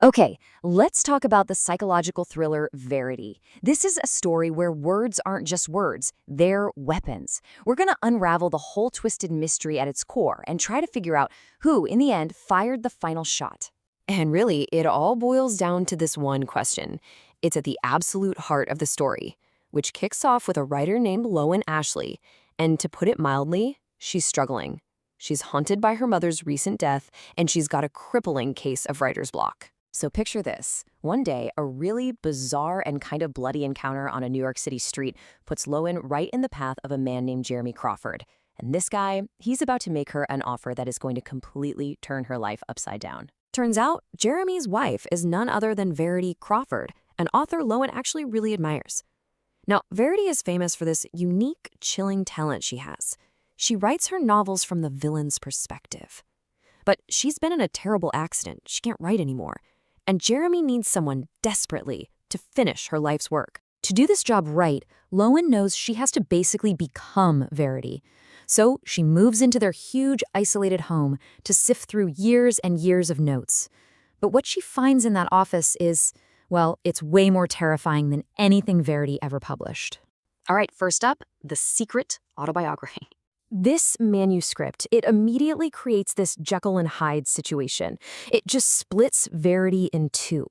Okay, let's talk about the psychological thriller Verity. This is a story where words aren't just words, they're weapons. We're going to unravel the whole twisted mystery at its core and try to figure out who, in the end, fired the final shot. And really, it all boils down to this one question. It's at the absolute heart of the story, which kicks off with a writer named Lowen Ashley. And to put it mildly, she's struggling. She's haunted by her mother's recent death, and she's got a crippling case of writer's block. So picture this. One day, a really bizarre and kind of bloody encounter on a New York City street puts Lowen right in the path of a man named Jeremy Crawford. And this guy, he's about to make her an offer that is going to completely turn her life upside down. Turns out, Jeremy's wife is none other than Verity Crawford, an author Lowen actually really admires. Now, Verity is famous for this unique, chilling talent she has. She writes her novels from the villain's perspective. But she's been in a terrible accident. She can't write anymore. And Jeremy needs someone desperately to finish her life's work. To do this job right, Lowen knows she has to basically become Verity. So she moves into their huge, isolated home to sift through years and years of notes. But what she finds in that office is, well, it's way more terrifying than anything Verity ever published. All right, first up, the secret autobiography. This manuscript, it immediately creates this Jekyll and Hyde situation. It just splits Verity in two.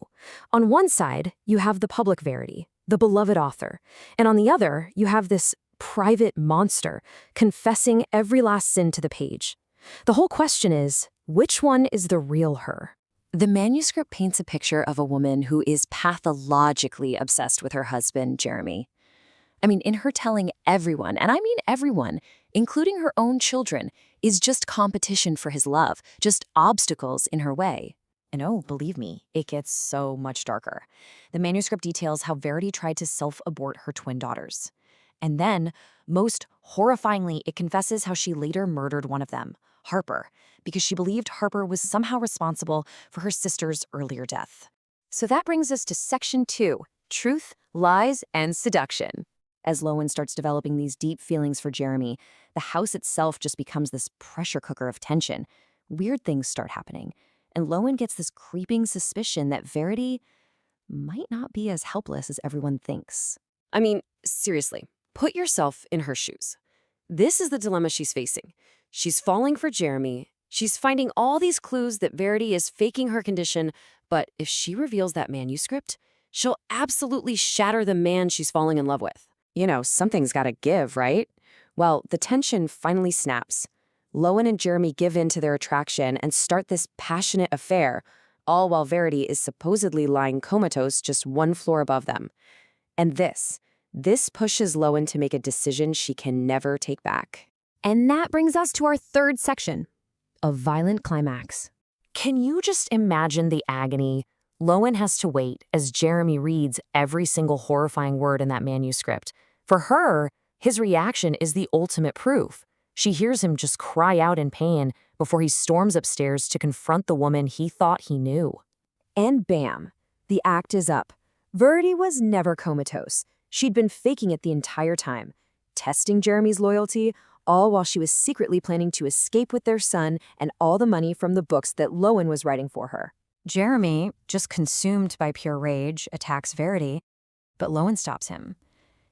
On one side, you have the public Verity, the beloved author. And on the other, you have this private monster confessing every last sin to the page. The whole question is, which one is the real her? The manuscript paints a picture of a woman who is pathologically obsessed with her husband, Jeremy. I mean, in her telling everyone, and I mean everyone, including her own children, is just competition for his love, just obstacles in her way. And oh, believe me, it gets so much darker. The manuscript details how Verity tried to self-abort her twin daughters. And then, most horrifyingly, it confesses how she later murdered one of them, Harper, because she believed Harper was somehow responsible for her sister's earlier death. So that brings us to Section 2, Truth, Lies, and Seduction. As Lowen starts developing these deep feelings for Jeremy, the house itself just becomes this pressure cooker of tension. Weird things start happening, and Lowen gets this creeping suspicion that Verity might not be as helpless as everyone thinks. I mean, seriously, put yourself in her shoes. This is the dilemma she's facing. She's falling for Jeremy. She's finding all these clues that Verity is faking her condition, but if she reveals that manuscript, she'll absolutely shatter the man she's falling in love with. You know, something's gotta give, right? Well, the tension finally snaps. Lowen and Jeremy give in to their attraction and start this passionate affair, all while Verity is supposedly lying comatose just one floor above them. And this pushes Lowen to make a decision she can never take back. And that brings us to our third section, a violent climax. Can you just imagine the agony Lowen has to wait as Jeremy reads every single horrifying word in that manuscript? For her, his reaction is the ultimate proof. She hears him just cry out in pain before he storms upstairs to confront the woman he thought he knew. And bam, the act is up. Verity was never comatose. She'd been faking it the entire time, testing Jeremy's loyalty, all while she was secretly planning to escape with their son and all the money from the books that Lowen was writing for her. Jeremy, just consumed by pure rage, attacks Verity, but Lowen stops him.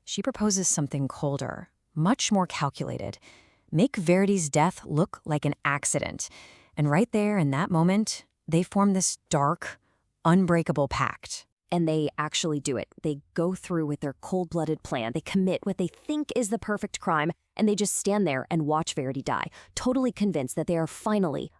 She proposes something colder, much more calculated. Make Verity's death look like an accident. And right there in that moment, they form this dark, unbreakable pact. And they actually do it. They go through with their cold-blooded plan. They commit what they think is the perfect crime, and they just stand there and watch Verity die, totally convinced that they are finally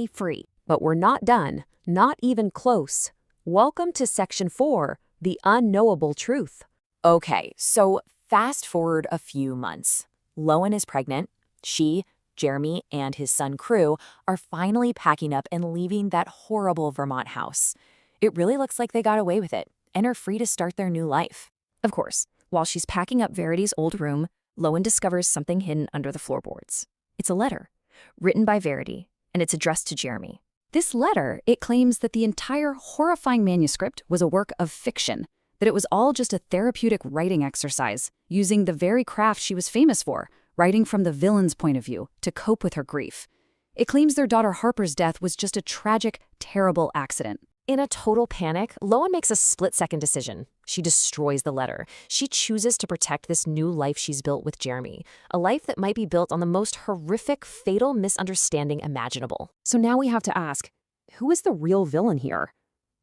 free. But we're not done. Not even close. Welcome to Section 4, the unknowable truth. Okay, so fast forward a few months. Lowen is pregnant. She, Jeremy, and his son Crew are finally packing up and leaving that horrible Vermont house. It really looks like they got away with it and are free to start their new life. Of course, while she's packing up Verity's old room, Lowen discovers something hidden under the floorboards. It's a letter, written by Verity, and it's addressed to Jeremy. This letter, it claims that the entire horrifying manuscript was a work of fiction, that it was all just a therapeutic writing exercise, using the very craft she was famous for, writing from the villain's point of view to cope with her grief. It claims their daughter Harper's death was just a tragic, terrible accident. In a total panic, Lowen makes a split-second decision. She destroys the letter. She chooses to protect this new life she's built with Jeremy, a life that might be built on the most horrific, fatal misunderstanding imaginable. So now we have to ask, who is the real villain here?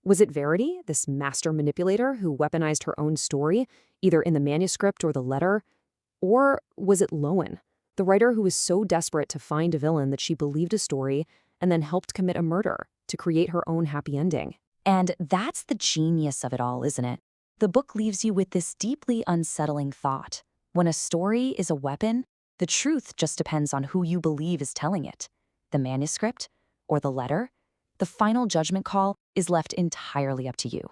Was it Verity, this master manipulator who weaponized her own story, either in the manuscript or the letter? Or was it Lowen, the writer who was so desperate to find a villain that she believed a story and then helped commit a murder to create her own happy ending? And that's the genius of it all, isn't it? The book leaves you with this deeply unsettling thought. When a story is a weapon, the truth just depends on who you believe is telling it. The manuscript or the letter? The final judgment call is left entirely up to you.